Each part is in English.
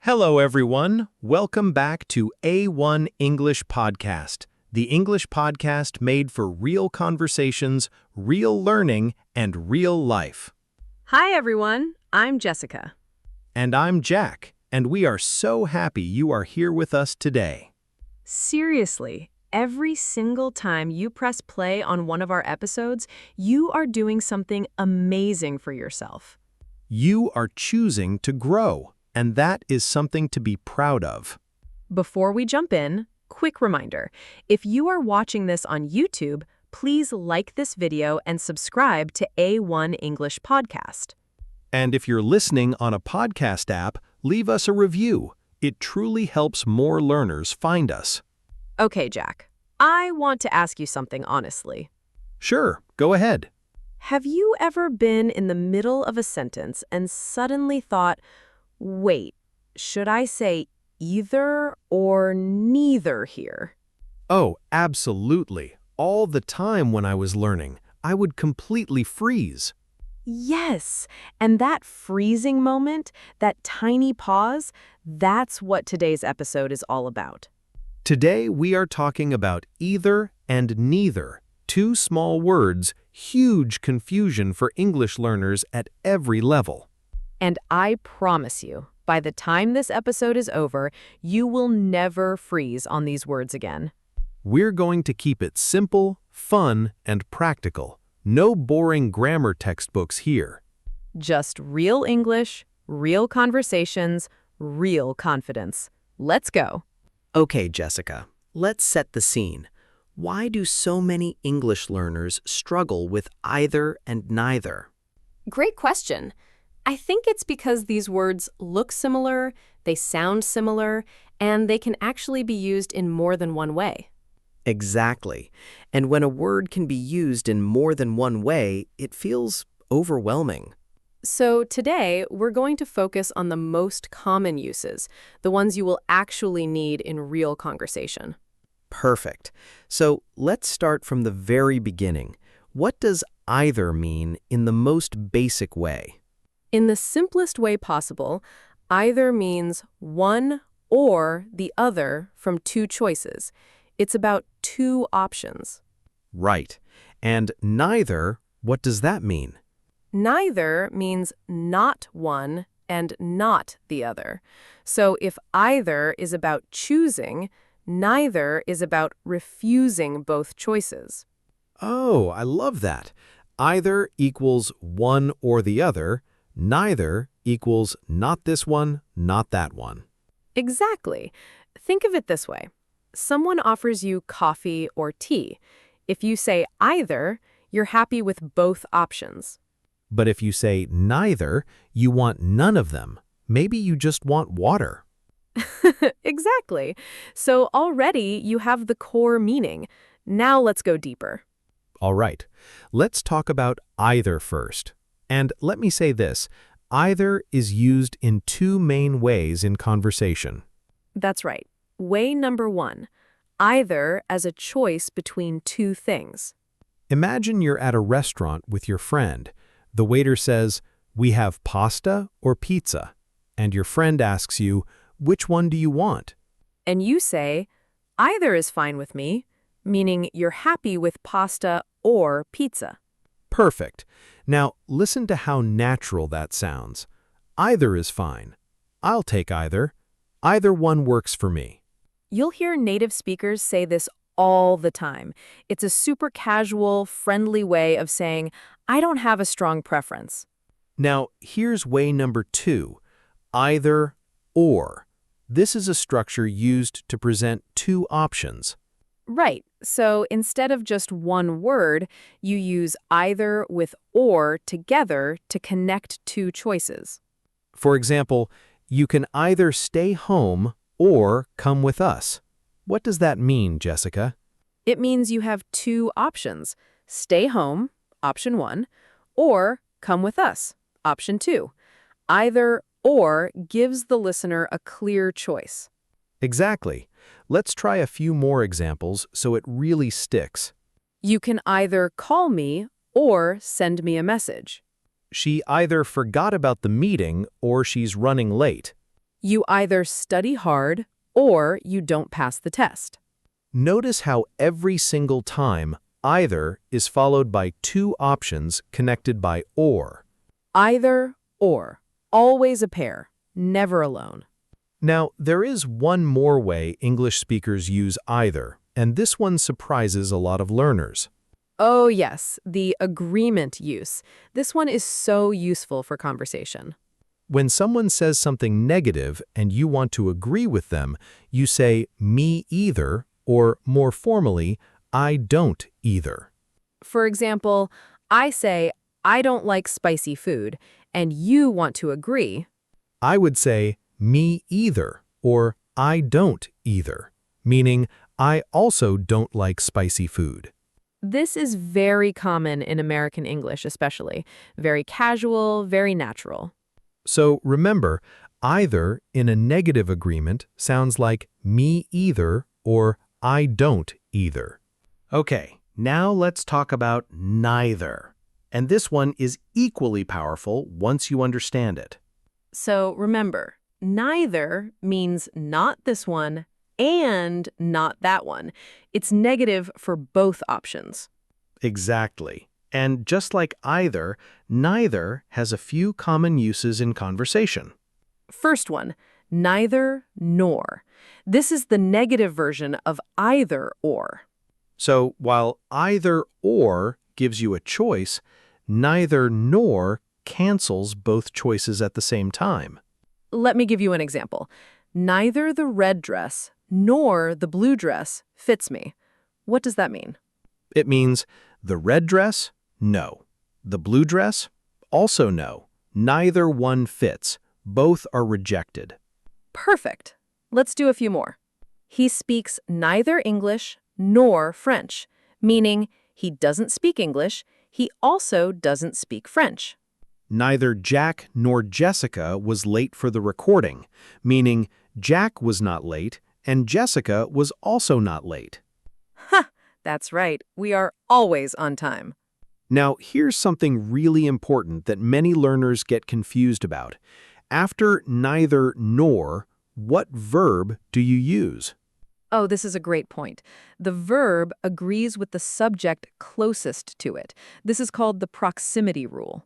Hello, everyone. Welcome back to A1 English Podcast, the English podcast made for real conversations, real learning, and real life. Hi, everyone. I'm Jessica. And I'm Jack, and we are so happy you are here with us today. Seriously, every single time you press play on one of our episodes, you are doing something amazing for yourself. You are choosing to grow, and that is something to be proud of. Before we jump in, quick reminder. If you are watching this on YouTube, please like this video and subscribe to A1 English Podcast. And if you're listening on a podcast app, leave us a review. It truly helps more learners find us. Okay, Jack. I want to ask you something honestly. Sure, go ahead. Have you ever been in the middle of a sentence and suddenly thought, wait, should I say either or neither here? Oh, absolutely. All the time when I was learning, I would completely freeze. Yes, and that freezing moment, that tiny pause, that's what today's episode is all about. Today, we are talking about either and neither, two small words, huge confusion for English learners at every level. And I promise you, by the time this episode is over, you will never freeze on these words again. We're going to keep it simple, fun, and practical. No boring grammar textbooks here. Just real English, real conversations, real confidence. Let's go. Okay, Jessica, let's set the scene. Why do so many English learners struggle with either and neither? Great question. I think it's because these words look similar, they sound similar, and they can actually be used in more than one way. Exactly. And when a word can be used in more than one way, it feels overwhelming. So today, we're going to focus on the most common uses, the ones you will actually need in real conversation. Perfect. So let's start from the very beginning. What does either mean in the most basic way? In the simplest way possible, either means one or the other from two choices. It's about two options. Right. And neither, what does that mean? Neither means not one and not the other. So if either is about choosing, neither is about refusing both choices. Oh, I love that. Either equals one or the other. Neither equals not this one, not that one. Exactly. Think of it this way. Someone offers you coffee or tea. If you say either, you're happy with both options. But if you say neither, you want none of them. Maybe you just want water. Exactly. So already you have the core meaning. Now let's go deeper. All right, let's talk about either first. And let me say this, either is used in two main ways in conversation. That's right. Way number one, either as a choice between two things. Imagine you're at a restaurant with your friend. The waiter says, "We have pasta or pizza?" And your friend asks you, "Which one do you want?" And you say, either is fine with me, meaning you're happy with pasta or pizza. Perfect. Now, listen to how natural that sounds. Either is fine. I'll take either. Either one works for me. You'll hear native speakers say this all the time. It's a super casual, friendly way of saying, I don't have a strong preference. Now, here's way number two, either or. This is a structure used to present two options. Right. So instead of just one word, you use either with or together to connect two choices. For example, you can either stay home or come with us. What does that mean, Jessica? It means you have two options. Stay home, option one, or come with us, option two. Either or gives the listener a clear choice. Exactly. Let's try a few more examples so it really sticks. You can either call me or send me a message. She either forgot about the meeting or she's running late. You either study hard or you don't pass the test. Notice how every single time either is followed by two options connected by or. Either or. Always a pair. Never alone. Now, there is one more way English speakers use either, and this one surprises a lot of learners. Oh yes, the agreement use. This one is so useful for conversation. When someone says something negative and you want to agree with them, you say, me either, or more formally, I don't either. For example, I say, I don't like spicy food, and you want to agree. I would say, me either, or I don't either, meaning I also don't like spicy food. This is very common in American English especially. Very casual, very natural. So remember, either in a negative agreement sounds like me either or I don't either. Okay, now let's talk about neither. And this one is equally powerful once you understand it. So remember, neither means not this one and not that one. It's negative for both options. Exactly. And just like either, neither has a few common uses in conversation. First one, neither nor. This is the negative version of either or. So while either or gives you a choice, neither nor cancels both choices at the same time. Let me give you an example. Neither the red dress nor the blue dress fits me. What does that mean? It means the red dress, no. The blue dress, also no. Neither one fits. Both are rejected. Perfect. Let's do a few more. He speaks neither English nor French, meaning he doesn't speak English, he also doesn't speak French. Neither Jack nor Jessica was late for the recording, meaning Jack was not late and Jessica was also not late. Ha! That's right. We are always on time. Now, here's something really important that many learners get confused about. After neither nor, what verb do you use? Oh, this is a great point. The verb agrees with the subject closest to it. This is called the proximity rule.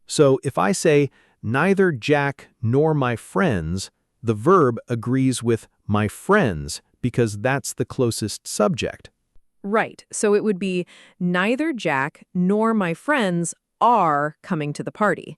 So if I say, neither Jack nor my friends, the verb agrees with my friends because that's the closest subject. Right. So it would be, neither Jack nor my friends are coming to the party.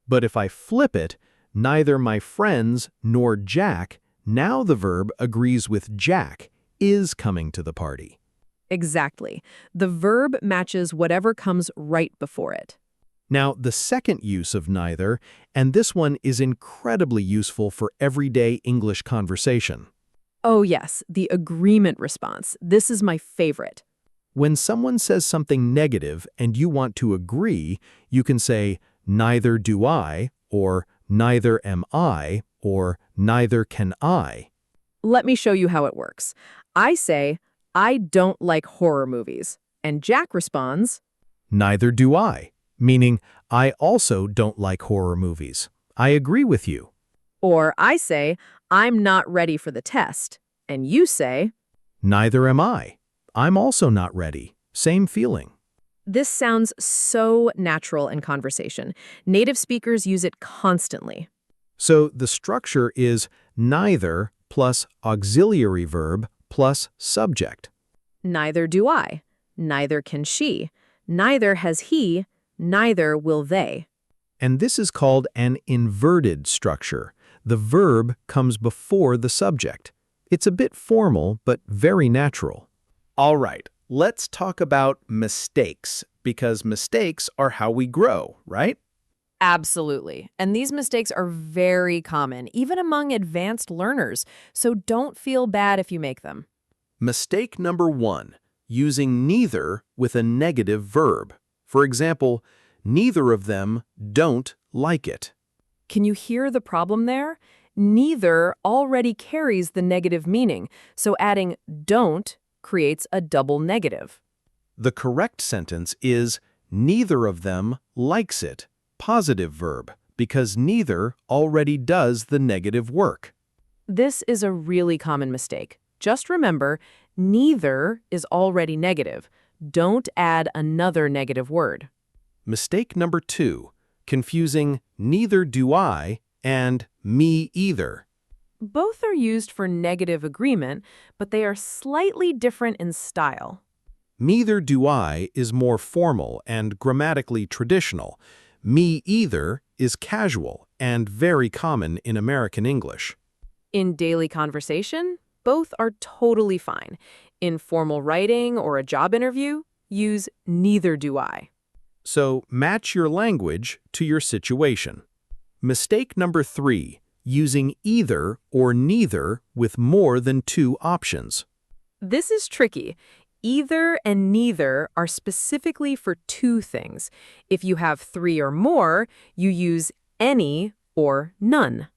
But if I flip it, neither my friends nor Jack, now the verb agrees with Jack, is coming to the party. Exactly. The verb matches whatever comes right before it. Now, the second use of neither, and this one is incredibly useful for everyday English conversation. Oh yes, the agreement response. This is my favorite. When someone says something negative and you want to agree, you can say, neither do I, or neither am I, or neither can I. Let me show you how it works. I say, I don't like horror movies. And Jack responds, Neither do I, meaning I also don't like horror movies. I agree with you. or I say, I'm not ready for the test. And you say, Neither am I. I'm also not ready. Same feeling. this sounds so natural in conversation. Native speakers use it constantly. So the structure is neither plus auxiliary verb plus subject. Neither do I. Neither can she. Neither has he. Neither will they. And this is called an inverted structure. The verb comes before the subject. It's a bit formal, but very natural. All right, let's talk about mistakes, because mistakes are how we grow, right? Absolutely. And these mistakes are very common, even among advanced learners, so don't feel bad if you make them. Mistake number 1, using neither with a negative verb. For example, neither of them don't like it. Can you hear the problem there? Neither already carries the negative meaning, so adding don't creates a double negative. The correct sentence is, neither of them likes it, positive verb, because neither already does the negative work. This is a really common mistake. Just remember, neither is already negative. Don't add another negative word. Mistake number 2, confusing neither do I and me either. Both are used for negative agreement, but they are slightly different in style. Neither do I is more formal and grammatically traditional. Me either is casual and very common in American English. In daily conversation, both are totally fine. In formal writing or a job interview, use neither do I. So match your language to your situation. Mistake number 3, using either or neither with more than 2 options. This is tricky. Either and neither are specifically for 2 things. If you have 3 or more, you use any or none.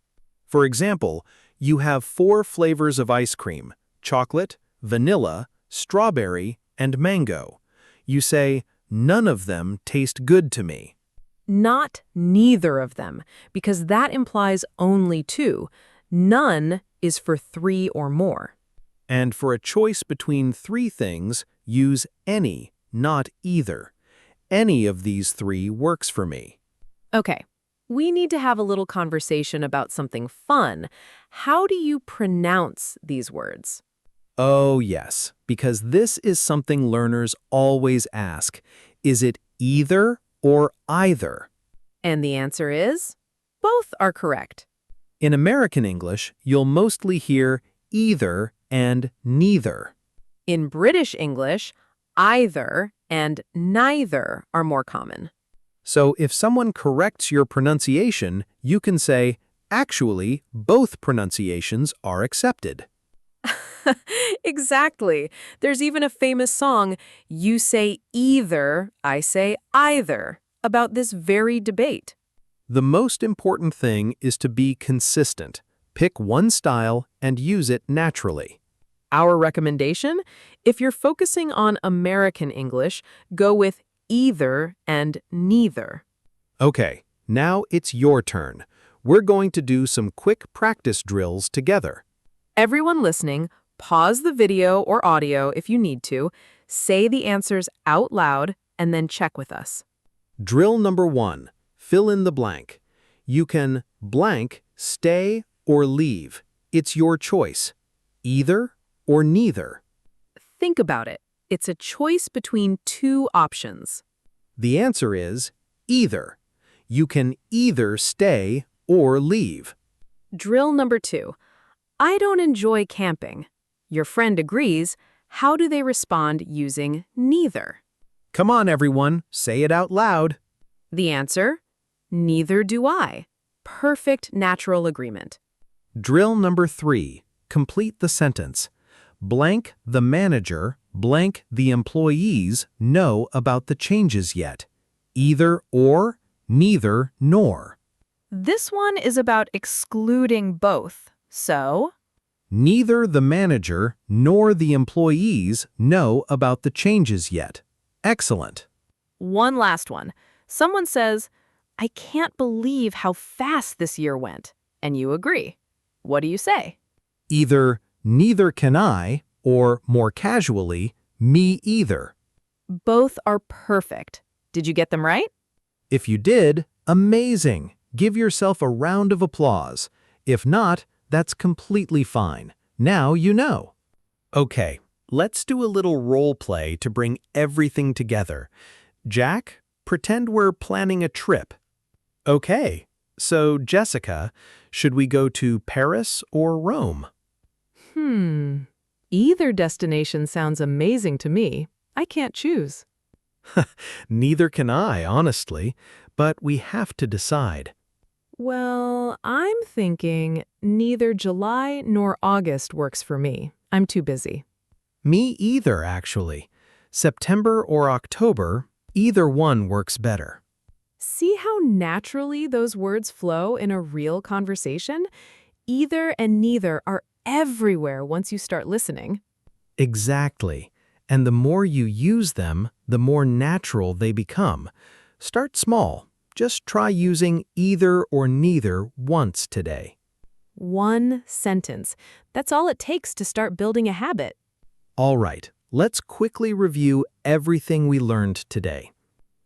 For example, you have 4 flavors of ice cream: chocolate, vanilla, strawberry, and mango. You say, none of them taste good to me. Not neither of them, because that implies only 2. None is for 3 or more. And for a choice between 3 things, use any, not either. Any of these 3 works for me. Okay, we need to have a little conversation about something fun. How do you pronounce these words? Oh yes, because this is something learners always ask. Is it either or either? And the answer is, both are correct. In American English, you'll mostly hear either and neither. In British English, either and neither are more common. So if someone corrects your pronunciation, you can say, actually, both pronunciations are accepted. Exactly. There's even a famous song, "You say either, I say either," about this very debate. The most important thing is to be consistent. Pick one style and use it naturally. Our recommendation? If you're focusing on American English, go with either and neither. Okay, now it's your turn. We're going to do some quick practice drills together. Everyone listening, pause the video or audio if you need to, say the answers out loud, and then check with us. Drill number 1, fill in the blank. You can blank, stay, or leave. It's your choice. Either or neither. Think about it. It's a choice between 2 options. The answer is either. You can either stay or leave. Drill number 2. I don't enjoy camping. Your friend agrees. How do they respond using neither? Come on, everyone, say it out loud. The answer? Neither do I. Perfect natural agreement. Drill number 3, complete the sentence. Blank the manager, blank the employees know about the changes yet. Either or, neither nor. This one is about excluding both. So, Neither the manager nor the employees know about the changes yet. Excellent. one last one. Someone says, I can't believe how fast this year went. And you agree. What do you say? Either neither can I, or more casually, me either. Both are perfect. Did you get them right? If you did, amazing. Give yourself a round of applause. If not, that's completely fine. Now you know. Okay, let's do a little role play to bring everything together. Jack, pretend we're planning a trip. Okay, so Jessica, should we go to Paris or Rome? Either destination sounds amazing to me. I can't choose. Neither can I, honestly, but we have to decide. Well, I'm thinking neither July nor August works for me. I'm too busy. Me either, actually. September or October, either one works better. See how naturally those words flow in a real conversation? Either and neither are everywhere once you start listening. Exactly. And the more you use them, the more natural they become. Start small. Just try using either or neither once today. one sentence. That's all it takes to start building a habit. All right, let's quickly review everything we learned today.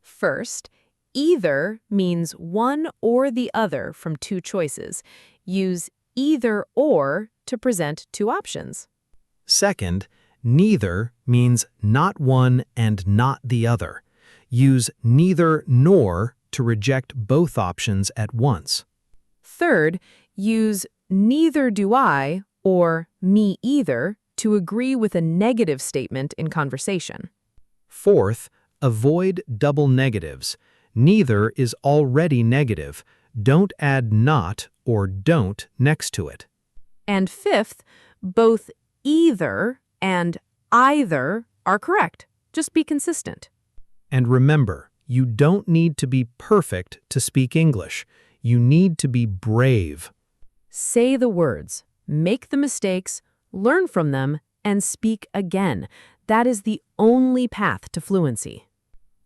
First, either means one or the other from two choices. Use either or to present two options. Second, neither means not one and not the other. Use neither nor to reject both options at once. Third, use neither do I or me either to agree with a negative statement in conversation. Fourth, avoid double negatives. Neither is already negative. Don't add not or don't next to it. And fifth, both either and either are correct. Just be consistent. And remember, you don't need to be perfect to speak English. You need to be brave. Say the words, make the mistakes, learn from them, and speak again. That is the only path to fluency.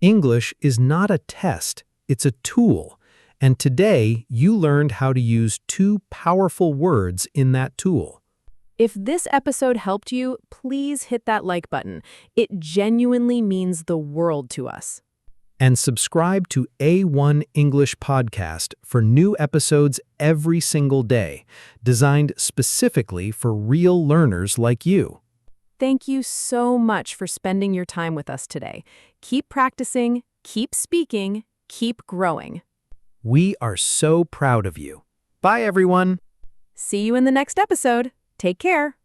English is not a test, it's a tool. And today, you learned how to use two powerful words in that tool. If this episode helped you, please hit that like button. It genuinely means the world to us. And subscribe to A1 English Podcast for new episodes every single day, designed specifically for real learners like you. Thank you so much for spending your time with us today. Keep practicing, keep speaking, keep growing. We are so proud of you. Bye, everyone. See you in the next episode. Take care.